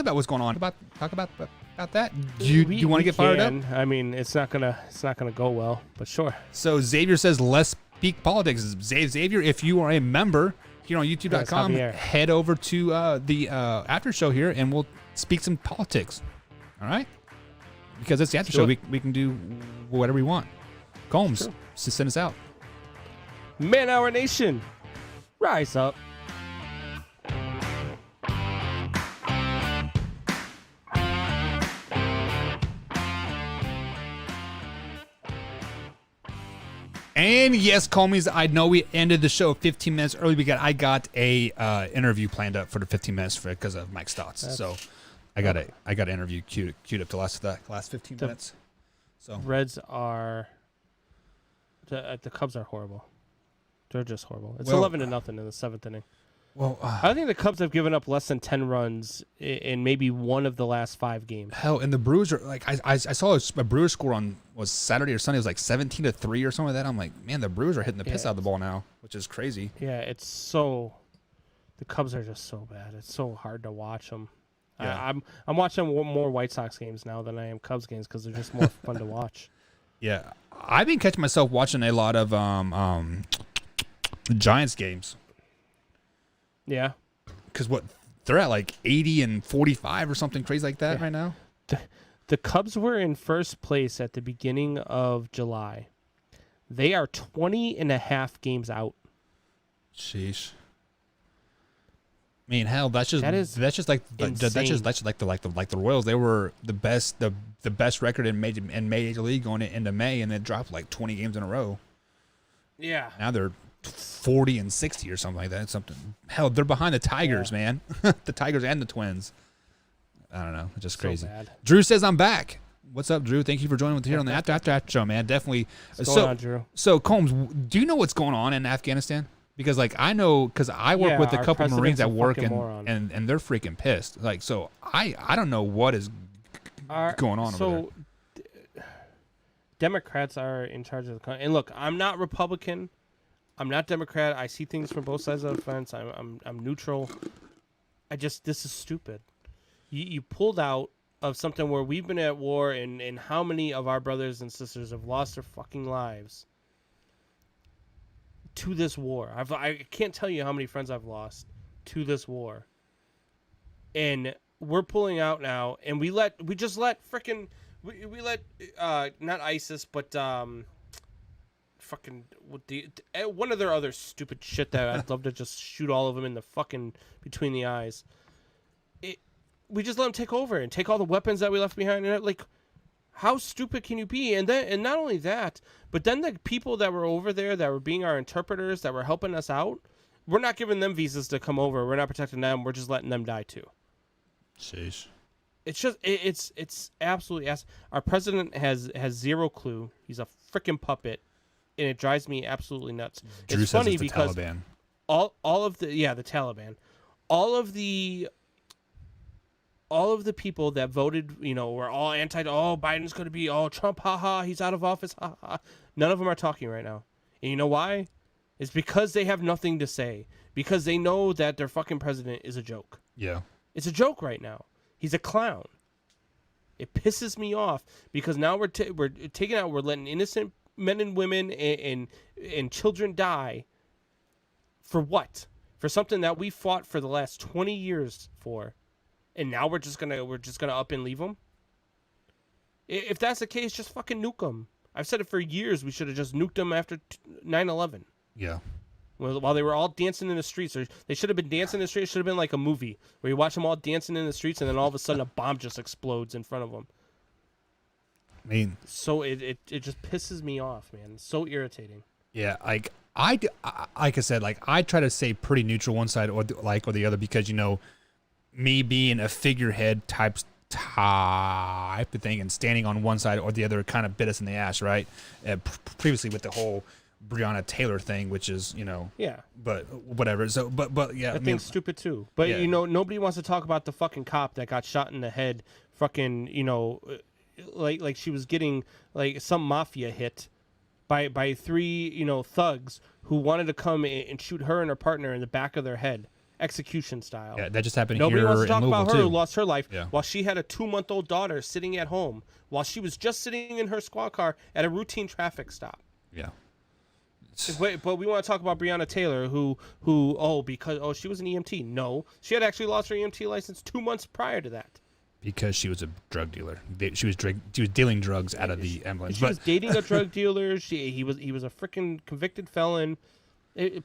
about what's going on. Talk about that. Do you want to get fired up? I mean, it's not gonna go well, but sure. So Xavier says, let's speak politics. Xavier, if you are a member here on YouTube.com, head over to the after show here, and we'll speak some politics. All right? Because it's the after show. We can do whatever we want. Combs, just send us out. Man Hour Nation, rise up. And yes, Combs, I know we ended the show 15 minutes early. I got a interview planned up for the 15 minutes because of Mike Stotts. So I got an interview queued up to last 15 minutes. So Reds are the Cubs are horrible. They're just horrible. It's 11-0 in the 7th inning. Well, I think the Cubs have given up less than 10 runs in maybe one of the last 5 games. Hell, and the Brewers are like I saw a Brewers score on Saturday or Sunday. It was like 17-3 or something like that. I'm like, man, the Brewers are hitting the piss out of the ball now, which is crazy. Yeah, the Cubs are just so bad. It's so hard to watch them. Yeah. I'm watching more White Sox games now than I am Cubs games because they're just more fun to watch. Yeah, I've been catching myself watching a lot of Giants games. Yeah. Because they're at like 80 and 45 or something crazy like that right now. The Cubs were in first place at the beginning of July. They are 20.5 games out. Sheesh. I mean, hell, that's just like the Royals. They were the best record in Major League going into May, and then dropped like 20 games in a row. Yeah. Now they're 40 and 60 or something like that. It's something. Hell, they're behind the Tigers, man. The Tigers and the Twins. I don't know. It's just crazy. Bad. Drew says I'm back. What's up, Drew? Thank you for joining us here on the After show, man. Definitely. What's going on, Drew? So, Combs, do you know what's going on in Afghanistan? Because I know because I work with a couple of Marines at work and they're freaking pissed. Like, so I don't know what is going on over there. Democrats are in charge of the country. And look, I'm not Republican. I'm not Democrat. I see things from both sides of the fence. I'm neutral. This is stupid. You pulled out of something where we've been at war, and how many of our brothers and sisters have lost their fucking lives to this war. I can't tell you how many friends I've lost to this war. And we're pulling out now, and we let not ISIS, but fucking one of their other stupid shit that I'd love to just shoot all of them in the fucking between the eyes. We just let them take over and take all the weapons that we left behind. And like, how stupid can you be? And not only that, but then the people that were over there that were being our interpreters that were helping us out, we're not giving them visas to come over. We're not protecting them. We're just letting them die too. Sheesh. It's just it's absolutely our president has zero clue. He's a freaking puppet, and it drives me absolutely nuts. Drew it's says funny it's the because Taliban. all of the Taliban, all of the people that voted, were all anti. Oh, Biden's going to be Trump. Haha, he's out of office. Haha. None of them are talking right now, and you know why? It's because they have nothing to say. Because they know that their fucking president is a joke. Yeah, it's a joke right now. He's a clown. It pisses me off because now we're taking out. We're letting innocent men and women and children die. For what? For something that we fought for the last 20 years for, and now we're just gonna up and leave them. If that's the case, just fucking nuke them. I've said it for years. We should have just nuked them after 9/11. Yeah. While they were all dancing in the streets, or they should have been dancing in the streets. It should have been like a movie where you watch them all dancing in the streets, and then all of a sudden a bomb just explodes in front of them. I mean, so it just pisses me off, man. It's so irritating. Yeah, like I said, like I try to stay pretty neutral one side or the other because me being a figurehead type of thing and standing on one side or the other kind of bit us in the ass, right? Previously with the whole Breonna Taylor thing, which is, yeah, but whatever. So, but yeah, that thing's stupid too. But nobody wants to talk about the fucking cop that got shot in the head, fucking, like she was getting like some mafia hit by 3, thugs who wanted to come and shoot her and her partner in the back of their head. execution style. Yeah, that just happened Nobody here wants to in talk Louisville about her who too. lost her life Yeah. while she had a 2-month-old daughter sitting at home while she was just sitting in her squad car at a routine traffic stop. Yeah. But we want to talk about Breonna Taylor, because she was an EMT. No, she had actually lost her EMT license 2 months prior to that. Because she was a drug dealer. She was dealing drugs out of the ambulance. She was dating a drug dealer. He was a freaking convicted felon.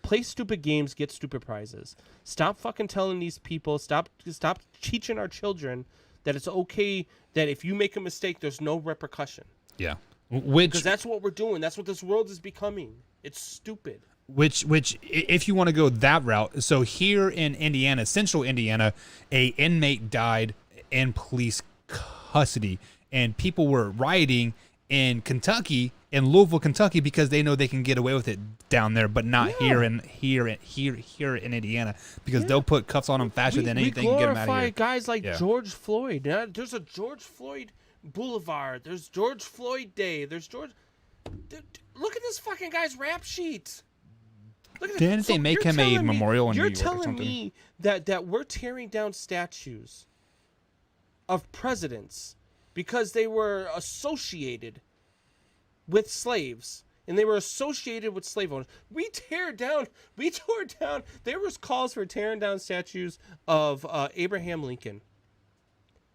Play stupid games, get stupid prizes. Stop fucking telling these people. Stop teaching our children that it's okay that if you make a mistake, there's no repercussion. Yeah. Because that's what we're doing. That's what this world is becoming. It's stupid. Which, if you want to go that route, so here in Indiana, central Indiana, a inmate died in police custody, and people were rioting in Kentucky, in Louisville, Kentucky, because they know they can get away with it down there, but not here in Indiana, because they'll put cuffs on them faster than anything and get them out of glorify here. guys like George Floyd. There's a George Floyd Boulevard. There's George Floyd Day. There's George. Look at this fucking guy's rap sheet. Look at Didn't they make him a memorial in New York or You're telling something? me that we're tearing down statues of presidents because they were associated with slaves and they were associated with slave owners. We tore down. There was calls for tearing down statues of Abraham Lincoln,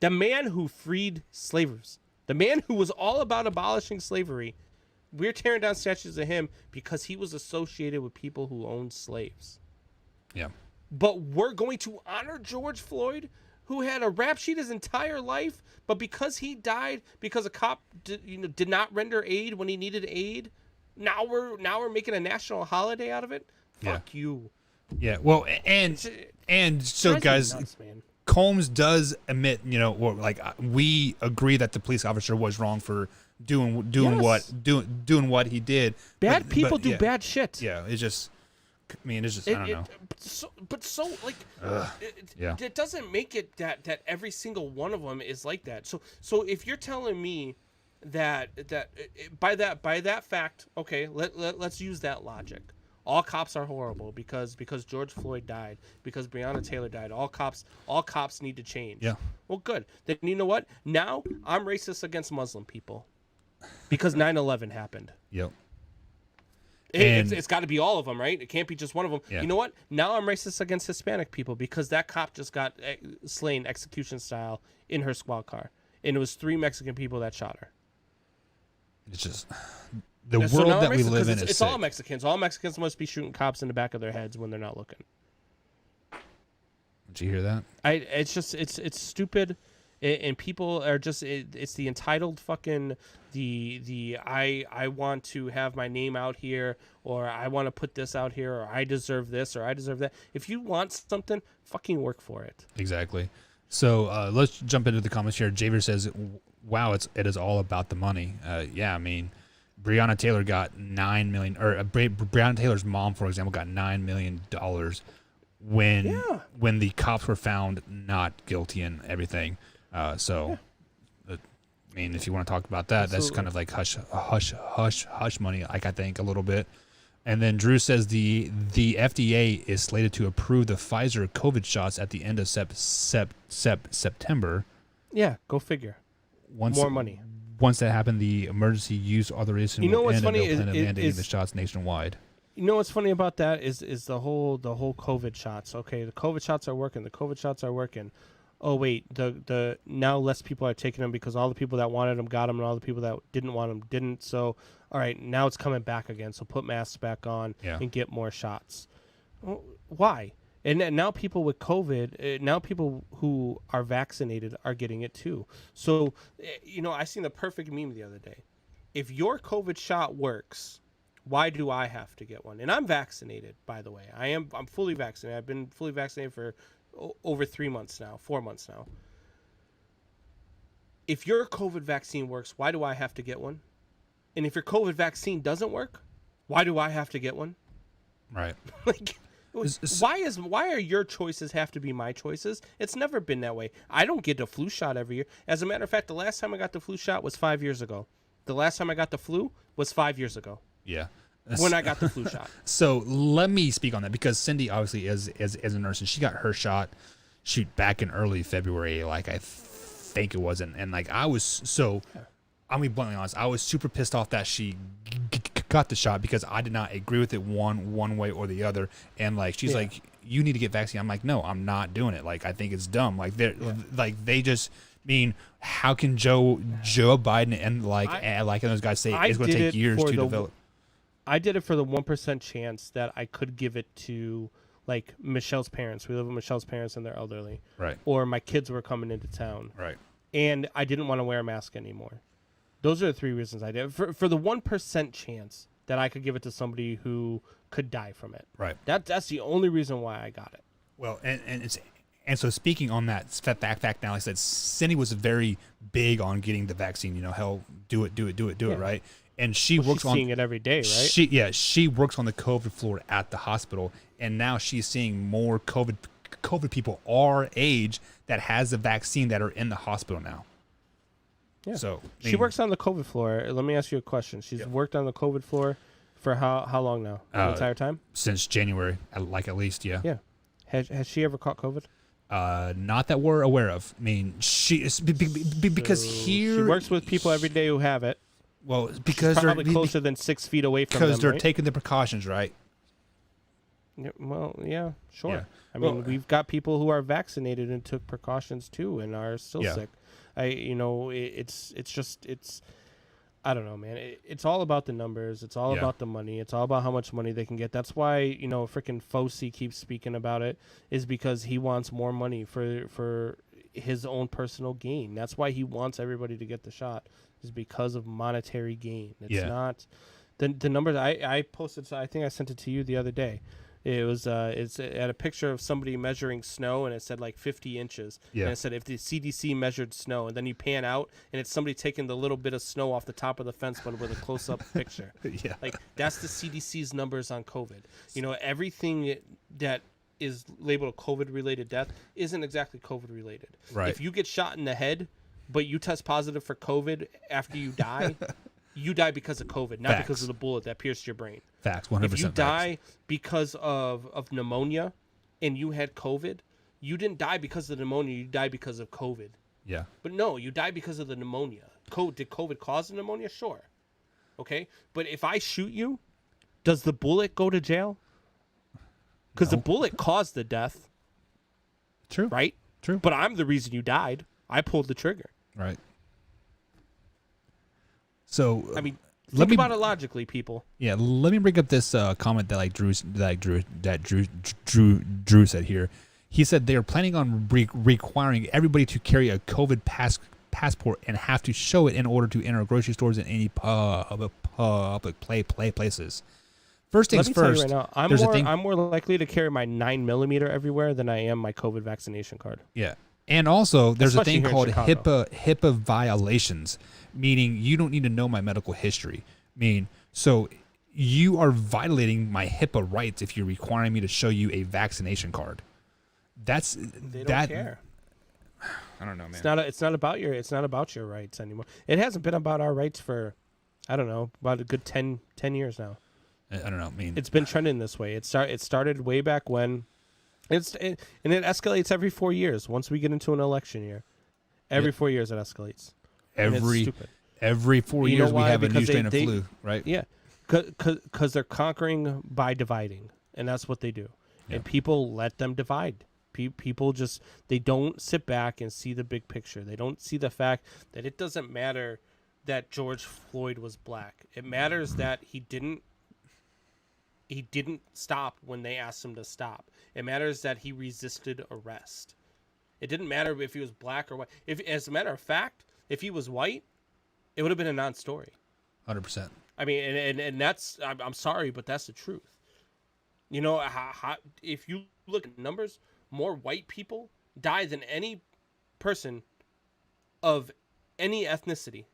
the man who freed slavers, the man who was all about abolishing slavery. We're tearing down statues of him because he was associated with people who owned slaves. Yeah. But we're going to honor George Floyd, who had a rap sheet his entire life, but because he died because a cop did not render aid when he needed aid, now we're making a national holiday out of it. Fuck you. Yeah. Well, and so Drives me guys, nuts, man. Combs does admit, we agree that the police officer was wrong for doing what he did. Bad people but do yeah. bad shit. Yeah, it's just I don't know. It doesn't make it that every single one of them is like that. So if you're telling me that by that fact, okay, let's use that logic. All cops are horrible because George Floyd died, because Breonna Taylor died. All cops need to change. Yeah. Well, good. Then you know what? Now I'm racist against Muslim people because 9/11 happened. Yep. It's got to be all of them, right? It can't be just one of them. Yeah. You know what? Now I'm racist against Hispanic people because that cop just got slain execution style in her squad car, and it was 3 Mexican people that shot her. It's just the So world now that I'm we racist live 'cause in is it's sick. all Mexicans. All Mexicans must be shooting cops in the back of their heads when they're not looking. Did you hear that? It's just it's stupid, and people are just it's the entitled fucking I want to have my name out here, or I want to put this out here, or I deserve this, or I deserve that. If you want something, fucking work for it. Exactly. So let's jump into the comments here. Javier says, "Wow, it is all about the money." Yeah, I mean, Breonna Taylor got $9 million, or Breonna Taylor's mom, for example, got $9 million when the cops were found not guilty and everything. I mean, if you want to talk about that, Absolutely. that's kind of like hush money, like I think a little bit. And then Drew says the FDA is slated to approve the Pfizer COVID shots at the end of September. Yeah, go figure. More money. Once that happened, the emergency use authorization You know will what's end, funny and they'll plan on mandating is the shots nationwide. You know what's funny about that is the whole COVID shots. Okay, the COVID shots are working. Oh wait, the now less people are taking them because all the people that wanted them got them, and all the people that didn't want them didn't. So all right, now it's coming back again. So put masks back on and get more shots. Well, why? And now people with COVID, now people who are vaccinated are getting it too. So, I seen the perfect meme the other day. If your COVID shot works, why do I have to get one? And I'm vaccinated, by the way. I'm fully vaccinated. I've been fully vaccinated for over 4 months now. If your COVID vaccine works, why do I have to get one? And if your COVID vaccine doesn't work, why do I have to get one? Right. Why are your choices have to be my choices? It's never been that way. I don't get a flu shot every year. As a matter of fact, the last time I got the flu shot was 5 years ago. The last time I got the flu was 5 years ago. Yeah. when I got the flu shot. So let me speak on that because Cindy obviously is a nurse and she got her shot back in early February, like I think it was, and like I was so. I'll be bluntly honest. I was super pissed off that she got the shot because I did not agree with it one way or the other. And like she's like, you need to get vaccine. I'm like, no, I'm not doing it. Like I think it's dumb. Like they just mean how can Joe Biden and like those guys say it's going to take years to develop. I did it for the 1% chance that I could give it to like Michelle's parents. We live with Michelle's parents and they're elderly. Right. Or my kids were coming into town. Right. And I didn't want to wear a mask anymore. Those are the 3 reasons I did. For the 1% chance that I could give it to somebody who could die from it. Right. That's the only reason why I got it. Well, and so speaking on that fact now, I said Cindy was very big on getting the vaccine. You know, hell, do it, right? And she works on seeing it every day, right? She works on the COVID floor at the hospital, and now she's seeing more COVID people our age that has the vaccine that are in the hospital now. Yeah. So she works on the COVID floor. Let me ask you a question. She's worked on the COVID floor for how long now? The entire time? Since January, like at least, yeah. Yeah. Has she ever caught COVID? Not that we're aware of. I mean, she is because here she works with people every day who have it. Well, because she's probably closer than 6 feet away from them. Because they're right? taking the precautions, right? Yeah, well, yeah, sure. Yeah. I mean, we've got people who are vaccinated and took precautions too, and are still sick. It's I don't know, man. It's all about the numbers. It's all about the money. It's all about how much money they can get. That's why, freaking Fauci keeps speaking about it, is because he wants more money for his own personal gain. That's why he wants everybody to get the shot, is because of monetary gain. It's not the numbers I posted. So I think I sent it to you the other day. It was it's at a picture of somebody measuring snow, and it said like 50 inches. Yeah. And it said if the CDC measured snow, and then you pan out, and it's somebody taking the little bit of snow off the top of the fence, but with a close-up picture. Yeah. Like that's the CDC's numbers on COVID. Everything that is labeled a COVID-related death isn't exactly COVID-related. Right. If you get shot in the head, but you test positive for COVID after you die. You die because of COVID, not because of the bullet that pierced your brain. Facts, 100%. If you die because of pneumonia and you had COVID, you didn't die because of the pneumonia. You died because of COVID. Yeah. But no, you died because of the pneumonia. Did COVID cause the pneumonia? Sure. Okay. But if I shoot you, does the bullet go to jail? Because the bullet caused the death. True. Right? True. But I'm the reason you died. I pulled the trigger. Right. So I mean, think about it logically, people. Yeah, let me bring up this comment that Drew said here. He said they are planning on requiring everybody to carry a COVID passport and have to show it in order to enter grocery stores and any public places. First things first. Let me tell you right now, I'm more likely to carry my 9mm everywhere than I am my COVID vaccination card. Yeah. And also, there's Especially a thing called here in HIPAA violations, meaning you don't need to know my medical history. So you are violating my HIPAA rights if you're requiring me to show you a vaccination card. They don't care. I don't know, man. It's not about your rights anymore. It hasn't been about our rights for, I don't know, about a good 10 years now. I don't know. It's been trending this way. It started way back when. And it escalates every 4 years. Once we get into an election year, every 4 years it escalates. Every 4 years we have a new strain of flu, right? Yeah, because they're conquering by dividing, and that's what they do. Yeah. And people let them divide. People they don't sit back and see the big picture. They don't see the fact that it doesn't matter that George Floyd was black. It matters that he didn't stop when they asked him to stop. It matters that he resisted arrest. It didn't matter if he was black or white. As a matter of fact, if he was white, it would have been a non-story. 100%. I mean, and that's, I'm sorry, but that's the truth. If you look at numbers, more white people die than any person of any ethnicity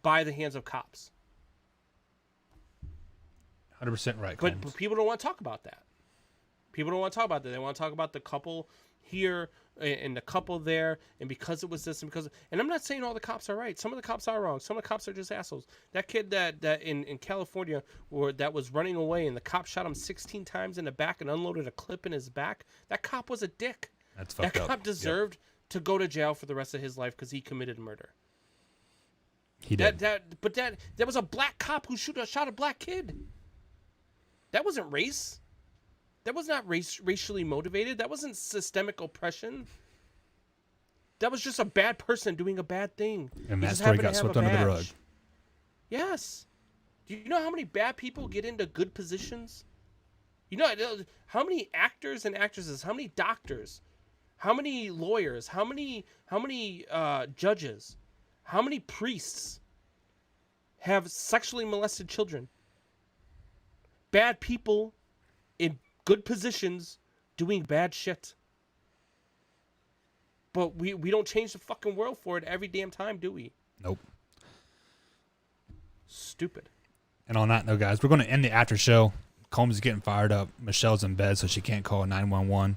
by the hands of cops. 100% right. But people don't want to talk about that. They want to talk about the couple here and the couple there, and because it was this and because, and I'm not saying all the cops are right. Some of the cops are wrong. Some of the cops are just assholes. That kid that in California that was running away and the cop shot him 16 times in the back and unloaded a clip in his back. That cop was a dick. That's fucked up. That cop deserved to go to jail for the rest of his life because he committed murder. He did. That was a black cop who shot a black kid. That wasn't race. That was not racially motivated. That wasn't systemic oppression. That was just a bad person doing a bad thing. And He that just story happened got to have swept a under the badge. rug. Yes. Do you know how many bad people get into good positions? You know how many actors and actresses, how many doctors, how many lawyers, how many judges, how many priests have sexually molested children? Bad people in good positions doing bad shit. But we don't change the fucking world for it every damn time, do we? Nope. Stupid. And on that note, guys, we're going to end the after show. Combs is getting fired up. Michelle's in bed, so she can't call 911.